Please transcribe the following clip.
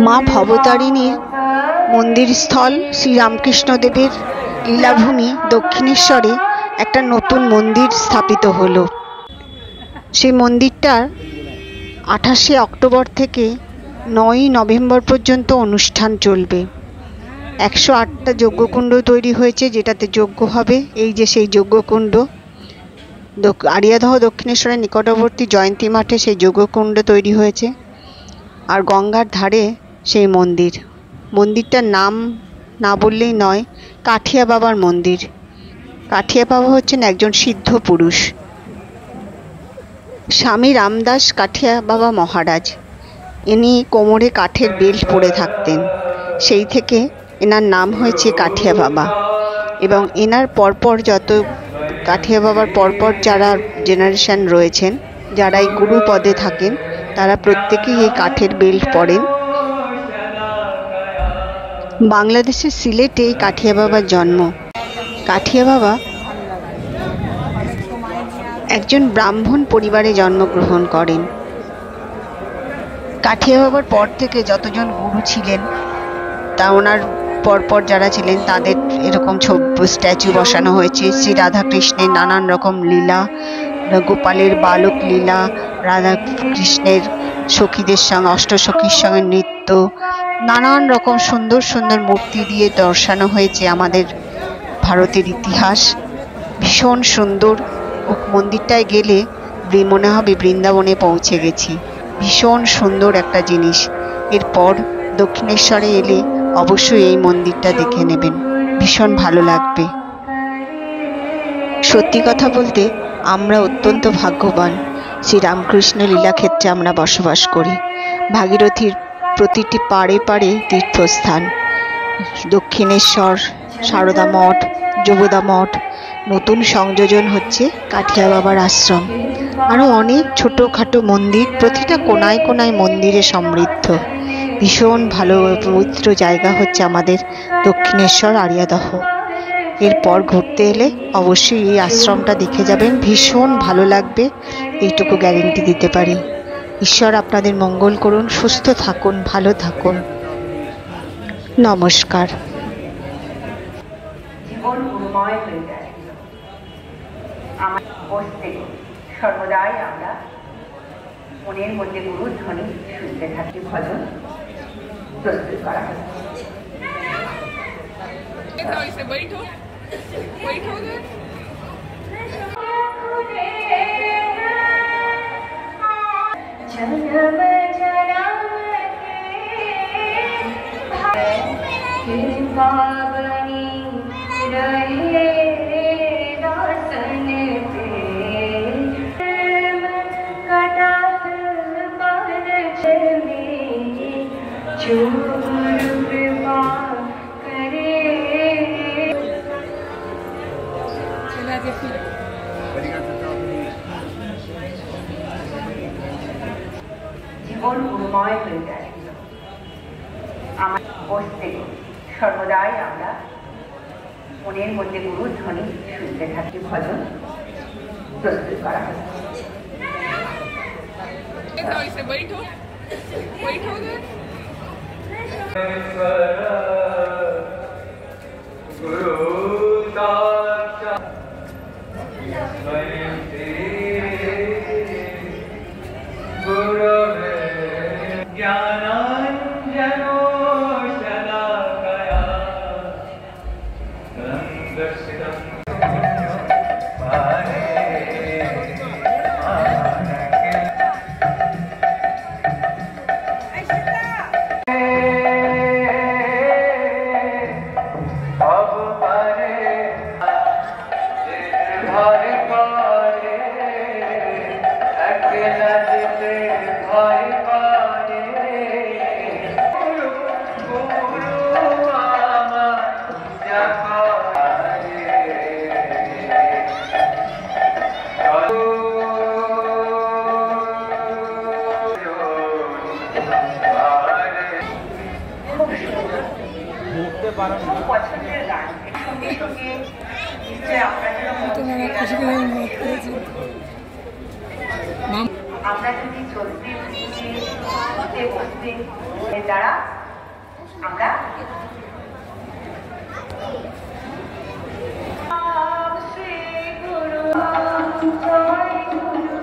মা ভবতারিণীর মন্দিরস্থল শ্রীরামকৃষ্ণদেবের লীলাভূমি দক্ষিণেশ্বরে একটা নতুন মন্দির স্থাপিত হলো। সেই মন্দিরটার 28শে অক্টোবর থেকে 9ই নভেম্বর পর্যন্ত অনুষ্ঠান চলবে। 108টা যজ্ঞকুণ্ড তৈরি হয়েছে, যেটাতে যজ্ঞ হবে। এই যে সেই যজ্ঞকুণ্ড, আড়িয়াদহ দক্ষিণেশ্বরের নিকটবর্তী জয়ন্তী মাঠে সেই যজ্ঞকুণ্ড তৈরি হয়েছে। আর গঙ্গার ধারে সেই মন্দির। মন্দিরটার নাম না বললেই নয়, কাঠিয়া বাবার মন্দির। কাঠিয়া বাবা হচ্ছেন একজন সিদ্ধ পুরুষ, স্বামী রামদাস কাঠিয়া বাবা মহারাজ। ইনি কোমরে কাঠের বেল্ট পরে থাকতেন, সেই থেকে এনার নাম হয়েছে কাঠিয়া বাবা। এবং এনার পরপর যত কাঠিয়া বাবার পরপর যারা জেনারেশন রয়েছেন, যারা এই গুরু পদে থাকেন, তারা প্রত্যেকেই এই কাঠের বেল্ট পরেন। বাংলাদেশের সিলেটে এই কাঠিয়া বাবার জন্ম। কাঠিয়া বাবা একজন ব্রাহ্মণ পরিবারে জন্মগ্রহণ করেন। কাঠিয়া বাবার পর থেকে যতজন গুরু ছিলেন, তা ওনার পরপর যারা ছিলেন তাদের এরকম স্ট্যাচু বসানো হয়েছে। শ্রী রাধাকৃষ্ণের নানান রকম লীলা, গোপালের বালক লীলা, রাধাকৃষ্ণের সখীদের সঙ্গে, অষ্টসখীর সঙ্গে নৃত্য, নানান রকম সুন্দর সুন্দর মূর্তি দিয়ে দর্শানো হয়েছে আমাদের ভারতের ইতিহাস। ভীষণ সুন্দর। মন্দিরটায় গেলে মনে হবে বৃন্দাবনে পৌঁছে গেছি। ভীষণ সুন্দর একটা জিনিস। এরপর দক্ষিণেশ্বরে এলে অবশ্যই এই মন্দিরটা দেখে নেবেন, ভীষণ ভালো লাগবে। সত্যি কথা বলতে আমরা অত্যন্ত ভাগ্যবান। শ্রীরামকৃষ্ণ লীলাক্ষেত্রে আমরা বসবাস করি। ভাগীরথীর প্রতিটি পাড়ে পাড়ে তীর্থস্থান। দক্ষিণেশ্বর, সারদা মঠ, যমুনা মঠ, নতুন সংযোজন হচ্ছে কাঠিয়া বাবার আশ্রম। আরও অনেক ছোটোখাটো মন্দির, প্রতিটা কোনায় কোনায় মন্দিরে সমৃদ্ধ। ভীষণ ভালো পবিত্র জায়গা হচ্ছে আমাদের দক্ষিণেশ্বর আড়িয়াদহ। এরপর ঘুরতে এলে অবশ্যই এই আশ্রমটা দেখে যাবেন, ভীষণ ভালো লাগবে, এইটুকু গ্যারেন্টি দিতে পারি। ঈশ্বর আপনাদের মঙ্গল করুন, সুস্থ থাকুন, ভালো থাকুন। নমস্কার। সর্বদাই আমরা মনের মধ্যে গুরু ধ্বনি শুনতে থাকি। ভজন প্রস্তুত করা জীবন গুরুময় হয়ে যায়। আমার বসতে সর্বদাই আমরা মনের মধ্যে গুরু ধ্বনি শুনতে থাকি। ভজন প্রস্তুত করা হয়। পছন্দের গান, সঙ্গে সঙ্গে নিশ্চয়ই আপনাদেরও আমরা যদি চলতে ফিরতে উঠতে বসতে এর দ্বারা আমরা শ্রী গুরু জয় গুরু